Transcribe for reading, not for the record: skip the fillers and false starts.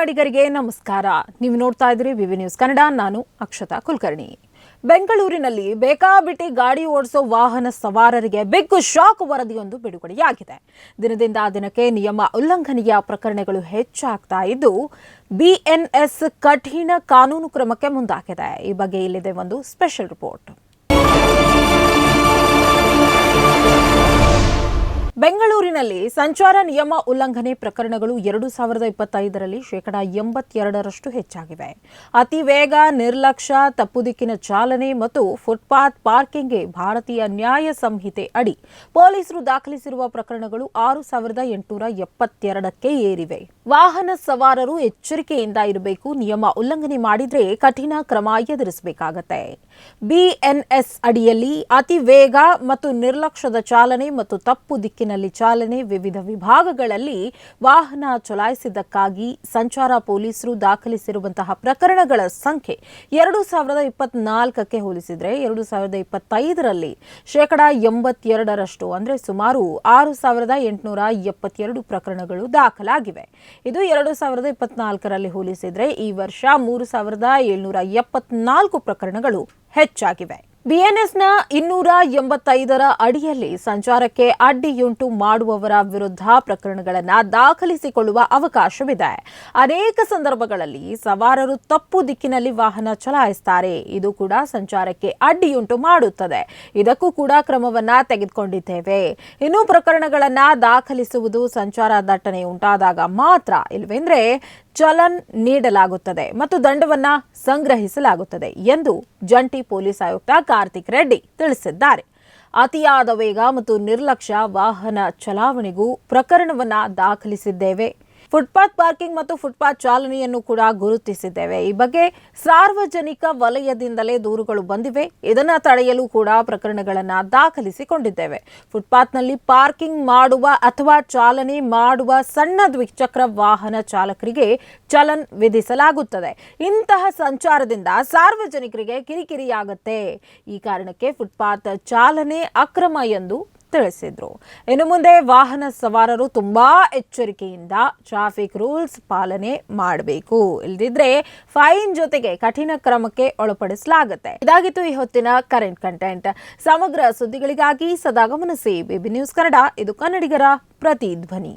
ಕನ್ನಡಿಗರಿಗೆ ನಮಸ್ಕಾರ. ನೀವು ನೋಡ್ತಾ ಇದ್ದೀರಿ ವಿವಿ ನ್ಯೂಸ್ ಕನ್ನಡ. ನಾನು ಅಕ್ಷತಾ ಕುಲಕರ್ಣಿ. ಬೆಂಗಳೂರಿನಲ್ಲಿ ಬೇಕಾಬಿಟ್ಟಿ ಗಾಡಿ ಓಡಿಸೋ ವಾಹನ ಸವಾರರಿಗೆ ಬಿಗ್ ಶಾಕ್ ವರದಿಯೊಂದು ಬಿಡುಗಡೆಯಾಗಿದೆ. ದಿನದಿಂದ ದಿನಕ್ಕೆ ನಿಯಮ ಉಲ್ಲಂಘನೆಯ ಪ್ರಕರಣಗಳು ಹೆಚ್ಚಾಗ್ತಾ ಇದ್ದು ಬಿಎನ್ಎಸ್ ಕಠಿಣ ಕಾನೂನು ಕ್ರಮಕ್ಕೆ ಮುಂದಾಗಿದೆ. ಈ ಬಗ್ಗೆ ಇಲ್ಲಿದೆ ಒಂದು ಸ್ಪೆಷಲ್ ರಿಪೋರ್ಟ್. ಬೆಂಗಳೂರಿನಲ್ಲಿ ಸಂಚಾರ ನಿಯಮ ಉಲ್ಲಂಘನೆ ಪ್ರಕರಣಗಳು 2025ರಲ್ಲಿ 82% ಹೆಚ್ಚಾಗಿವೆ. ಅತಿ ವೇಗ, ನಿರ್ಲಕ್ಷ್ಯ, ತಪ್ಪು ದಿಕ್ಕಿನ ಚಾಲನೆ ಮತ್ತು ಫುಟ್ಪಾತ್ ಪಾರ್ಕಿಂಗ್ಗೆ ಭಾರತೀಯ ನ್ಯಾಯ ಸಂಹಿತೆ ಅಡಿ ಪೊಲೀಸರು ದಾಖಲಿಸಿರುವ ಪ್ರಕರಣಗಳು 6872ಕ್ಕೆ ಏರಿವೆ. ವಾಹನ ಸವಾರರು ಎಚ್ಚರಿಕೆಯಿಂದ ಇರಬೇಕು. ನಿಯಮ ಉಲ್ಲಂಘನೆ ಮಾಡಿದ್ರೆ ಕಠಿಣ ಕ್ರಮ ಎದುರಿಸಬೇಕಾಗತ್ತೆ. ಬಿಎನ್ಎಸ್ ಅಡಿಯಲ್ಲಿ ಅತಿ ವೇಗ ಮತ್ತು ನಿರ್ಲಕ್ಷ್ಯದ ಚಾಲನೆ ಮತ್ತು ತಪ್ಪು ದಿಕ್ಕಿನಲ್ಲಿ ಚಾಲನೆ ವಿವಿಧ ವಿಭಾಗಗಳಲ್ಲಿ ವಾಹನ ಚಲಾಯಿಸಿದ್ದಕ್ಕಾಗಿ ಸಂಚಾರ ಪೊಲೀಸರು ದಾಖಲಿಸಿರುವಂತಹ ಪ್ರಕರಣಗಳ ಸಂಖ್ಯೆ 2024ಕ್ಕೆ ಹೋಲಿಸಿದರೆ 2025ರಲ್ಲಿ 82% ಅಂದರೆ ಸುಮಾರು 6872 ಪ್ರಕರಣಗಳು ದಾಖಲಾಗಿವೆ. ಇದು 2024ರಲ್ಲಿ ಹೋಲಿಸಿದರೆ ಈ ವರ್ಷ 3774 ಪ್ರಕರಣಗಳು ಹೆಚ್ಚಾಗಿವೆ. ಬಿಎನ್ಎಸ್ನ 285ರ ಅಡಿಯಲ್ಲಿ ಸಂಚಾರಕ್ಕೆ ಅಡ್ಡಿಯುಂಟು ಮಾಡುವವರ ವಿರುದ್ಧ ಪ್ರಕರಣಗಳನ್ನು ದಾಖಲಿಸಿಕೊಳ್ಳುವ ಅವಕಾಶವಿದೆ. ಅನೇಕ ಸಂದರ್ಭಗಳಲ್ಲಿ ಸವಾರರು ತಪ್ಪು ದಿಕ್ಕಿನಲ್ಲಿ ವಾಹನ ಚಲಾಯಿಸುತ್ತಾರೆ. ಇದು ಕೂಡ ಸಂಚಾರಕ್ಕೆ ಅಡ್ಡಿಯುಂಟು ಮಾಡುತ್ತದೆ. ಇದಕ್ಕೂ ಕೂಡ ಕ್ರಮವನ್ನ ತೆಗೆದುಕೊಂಡಿದ್ದೇವೆ. ಇನ್ನು ಪ್ರಕರಣಗಳನ್ನು ದಾಖಲಿಸುವುದು ಸಂಚಾರ ದಟ್ಟಣೆ ಉಂಟಾದಾಗ ಮಾತ್ರ, ಇಲ್ಲವೆಂದ್ರೆ ಚಲನ್ ನೀಡಲಾಗುತ್ತದೆ ಮತ್ತು ದಂಡವನ್ನ ಸಂಗ್ರಹಿಸಲಾಗುತ್ತದೆ ಎಂದು ಜಂಟಿ ಪೊಲೀಸ್ ಆಯುಕ್ತ ಕಾರ್ತಿಕ್ ರೆಡ್ಡಿ ತಿಳಿಸಿದ್ದಾರೆ. ಅತಿಯಾದ ವೇಗ ಮತ್ತು ನಿರ್ಲಕ್ಷ್ಯ ವಾಹನ ಚಲಾವಣೆಗೂ ಪ್ರಕರಣವನ್ನ ದಾಖಲಿಸಿದ್ದೇವೆ. ಫುಟ್ಪಾತ್ ಪಾರ್ಕಿಂಗ್ ಮತ್ತು ಫುಟ್ಪಾತ್ ಚಾಲನೆಯನ್ನು ಕೂಡ ಗುರುತಿಸಿದ್ದೇವೆ. ಈ ಬಗ್ಗೆ ಸಾರ್ವಜನಿಕ ವಲಯದಿಂದಲೇ ದೂರುಗಳು ಬಂದಿವೆ. ಇದನ್ನು ತಡೆಯಲು ಕೂಡ ಪ್ರಕರಣಗಳನ್ನು ದಾಖಲಿಸಿಕೊಂಡಿದ್ದೇವೆ. ಫುಟ್ಪಾತ್ನಲ್ಲಿ ಪಾರ್ಕಿಂಗ್ ಮಾಡುವ ಅಥವಾ ಚಾಲನೆ ಮಾಡುವ ಸಣ್ಣ ದ್ವಿಚಕ್ರ ವಾಹನ ಚಾಲಕರಿಗೆ ಚಲನ್ ವಿಧಿಸಲಾಗುತ್ತದೆ. ಇಂತಹ ಸಂಚಾರದಿಂದ ಸಾರ್ವಜನಿಕರಿಗೆ ಕಿರಿಕಿರಿಯಾಗುತ್ತೆ. ಈ ಕಾರಣಕ್ಕೆ ಫುಟ್ಪಾತ್ ಚಾಲನೆ ಅಕ್ರಮ ಎಂದು ತಿಳಿಸಿದ್ರು. ಇನ್ನು ಮುಂದೆ ವಾಹನ ಸವಾರರು ತುಂಬಾ ಎಚ್ಚರಿಕೆಯಿಂದ ಟ್ರಾಫಿಕ್ ರೂಲ್ಸ್ ಪಾಲನೆ ಮಾಡಬೇಕು. ಇಲ್ಲದಿದ್ರೆ ಫೈನ್ ಜೊತೆಗೆ ಕಠಿಣ ಕ್ರಮಕ್ಕೆ ಒಳಪಡಿಸಲಾಗುತ್ತೆ. ಇದಾಗಿತ್ತು ಈ ಹೊತ್ತಿನ ಕರೆಂಟ್ ಕಂಟೆಂಟ್. ಸಮಗ್ರ ಸುದ್ದಿಗಳಿಗಾಗಿ ಸದಾ ಗಮನಿಸಿ ವಿವಿ ನ್ಯೂಸ್ ಕನ್ನಡ. ಇದು ಕನ್ನಡಿಗರ ಪ್ರತಿಧ್ವನಿ.